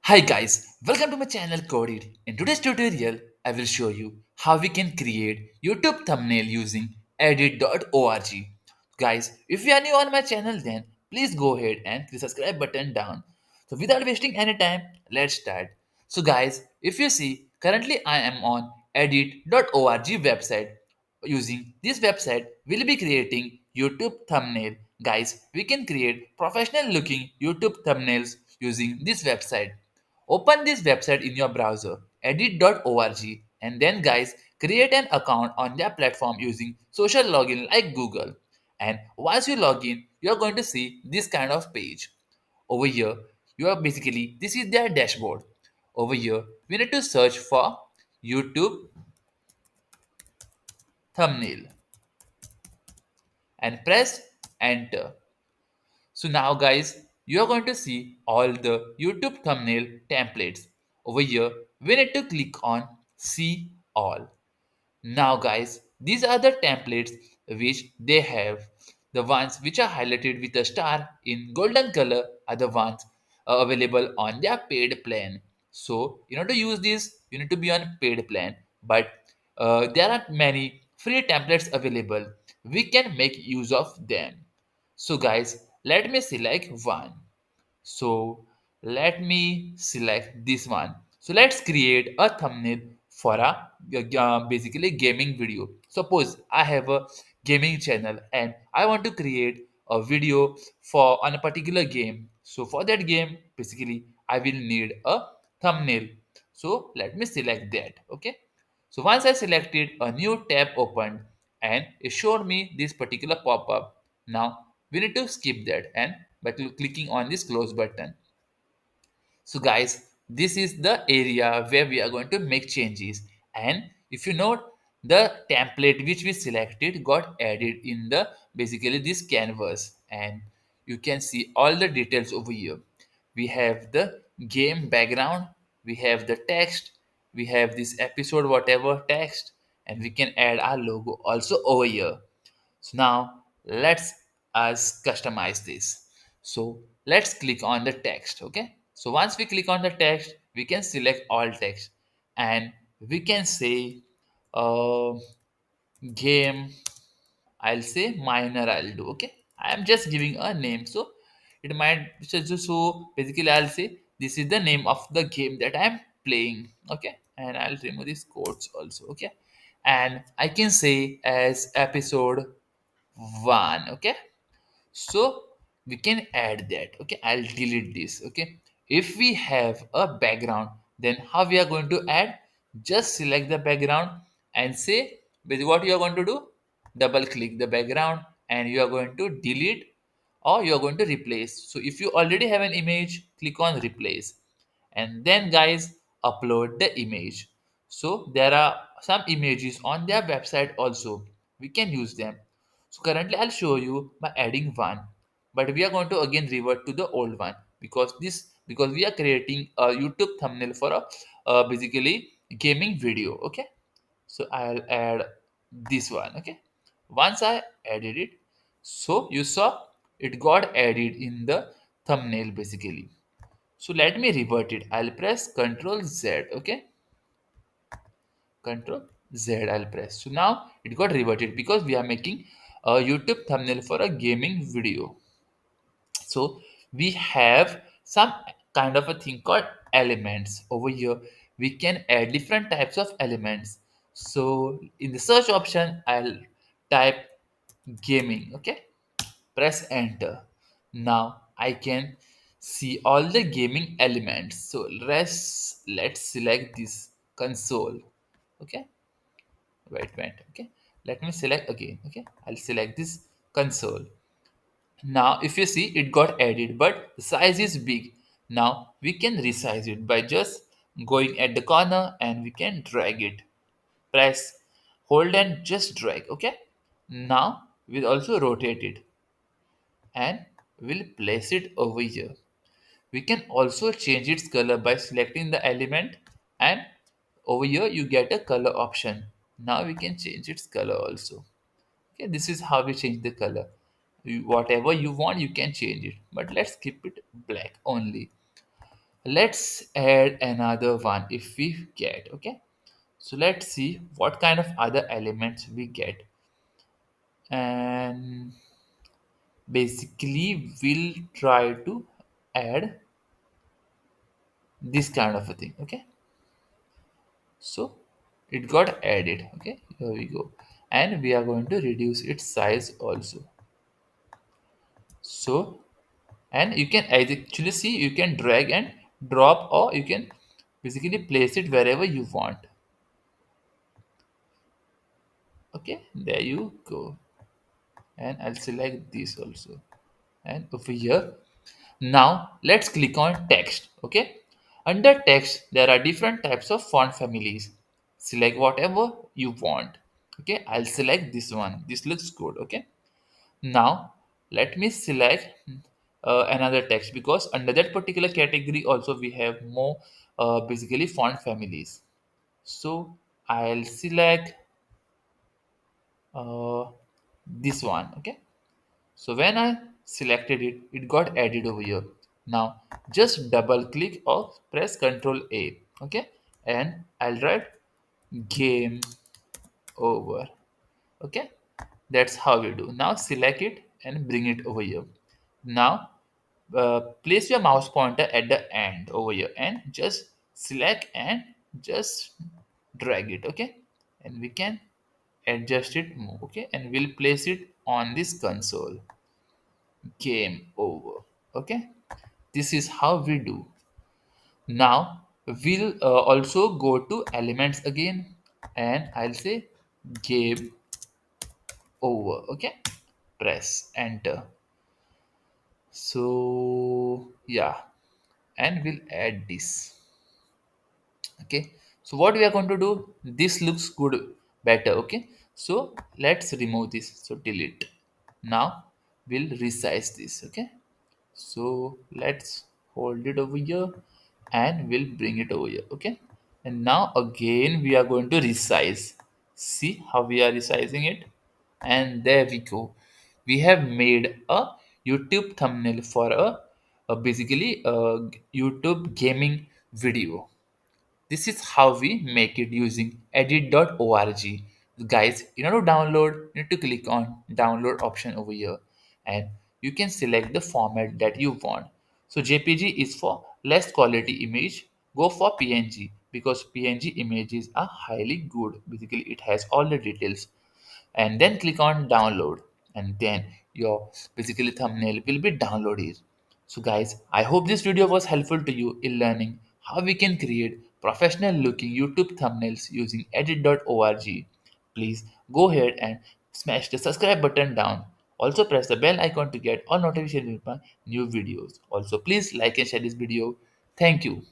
Hi guys, welcome to my channel Kode. In today's tutorial, I will show you how we can create YouTube thumbnail using edit.org. Guys, if you are new on my channel then please go ahead and click the subscribe button down. So without wasting any time, let's start. So guys, if you see, currently I am on edit.org website. Using this website, we'll be creating YouTube thumbnail. Guys, we can create professional looking YouTube thumbnails using this website. Open this website in your browser, edit.org, and then guys, create an account on their platform using social login like Google. And once you log in, you're going to see this kind of page. Over here, you are basically, this is their dashboard. Over here, we need to search for YouTube thumbnail and press enter. So now guys, you are going to see all the YouTube thumbnail templates. Over here, we need to click on see all. Now guys, these are the templates which they have. The ones which are highlighted with a star in golden color are the ones available on their paid plan. So in order to use this, you need to be on paid plan. But there are many free templates available. We can make use of them. So guys, let me select one. So let me select this one. So let's create a thumbnail for a basically gaming video. Suppose I have a gaming channel and I want to create a video for on a particular game. So for that game, basically I will need a thumbnail. So let me select that. Okay. So once I selected, a new tab opened and it showed me this particular pop-up. Now we need to skip that and by clicking on this close button. So guys, this is the area where we are going to make changes. And if you note, the template which we selected got added in the basically this canvas, and you can see all the details over here. We have the game background, we have the text, we have this episode whatever text, and we can add our logo also over here. So now let's us customize this. So let's click on the text. Okay. So once we click on the text, we can select all text and we can say uh, game. I'll say minor. I'll do. Okay. I am just giving a name. So it might so basically I'll say this is the name of the game that I'm playing. Okay. And I'll remove these quotes also. Okay. And I can say as episode 1. Okay, so we can add that. Okay, I'll delete this. Okay, if we have a background, then how we are going to add? Just select the background and say basically what you are going to do, double click the background and you are going to delete or you are going to replace. So if you already have an image, click on replace and then guys upload the image. So there are some images on their website also, we can use them. So currently I'll show you by adding one, but we are going to again revert to the old one because we are creating a YouTube thumbnail for a basically gaming video. Okay, so I'll add this one. Okay, once I added it, so you saw it got added in the thumbnail basically. So let me revert it. I'll press Control Z. Okay, Control Z. I'll press. So now it got reverted because we are making a YouTube thumbnail for a gaming video. So we have some kind of a thing called elements over here. We can add different types of elements. So in the search option, I'll type gaming. Okay, press enter. Now I can see all the gaming elements. So let's select this console. Okay, wait. Okay, let me select again. Okay, I'll select this console. Now if you see, it got added but the size is big. Now we can resize it by just going at the corner and we can drag it. Press, hold and just drag. Okay, now we'll also rotate it and we'll place it over here. We can also change its color by selecting the element and over here you get a color option. Now we can change its color also. Okay, this is how we change the color. Whatever you want, you can change it, but let's keep it black only. Let's add another one if we get. Okay, so let's see what kind of other elements we get. And basically we'll try to add this kind of a thing. Okay, so it got added. Okay, here we go. And we are going to reduce its size also. So, and you can actually see, you can drag and drop, or you can basically place it wherever you want. Okay, there you go. And I'll select this also. And over here, now let's click on text. Okay, under text there are different types of font families. Select whatever you want. Okay, I'll select this one. This looks good. Okay, now let me select another text, because under that particular category also we have more basically font families. So I'll select uh, this one. Okay, so when I selected it, it got added over here. Now just double click or press Ctrl A. Okay, and I'll write game over. Okay, that's how we do. Now select it and bring it over here. Now place your mouse pointer at the end over here and just select and just drag it. Okay, and we can adjust it more. Okay, and we'll place it on this console. Game over. Okay, this is how we do. Now we'll also go to elements again, and I'll say game over. Okay, press enter. So yeah, and we'll add this. Okay, so what we are going to do, this looks good, better. Okay, so let's remove this, so delete. Now we'll resize this. Okay, so let's hold it over here and we'll bring it over here. Okay, and now again we are going to resize. See how we are resizing it, and there we go. We have made a YouTube thumbnail for a basically a YouTube gaming video. This is how we make it using edit.org. Guys, in order to download, you need to click on download option over here, and you can select the format that you want. So JPG is for less quality image. Go for PNG because PNG images are highly good. Basically, it has all the details, and then click on download, and then your basically thumbnail will be downloaded. So guys, I hope this video was helpful to you in learning how we can create professional looking YouTube thumbnails using edit.org. Please go ahead and smash the subscribe button down. Also press the bell icon to get all notifications with my new videos. Also please like and share this video. Thank you.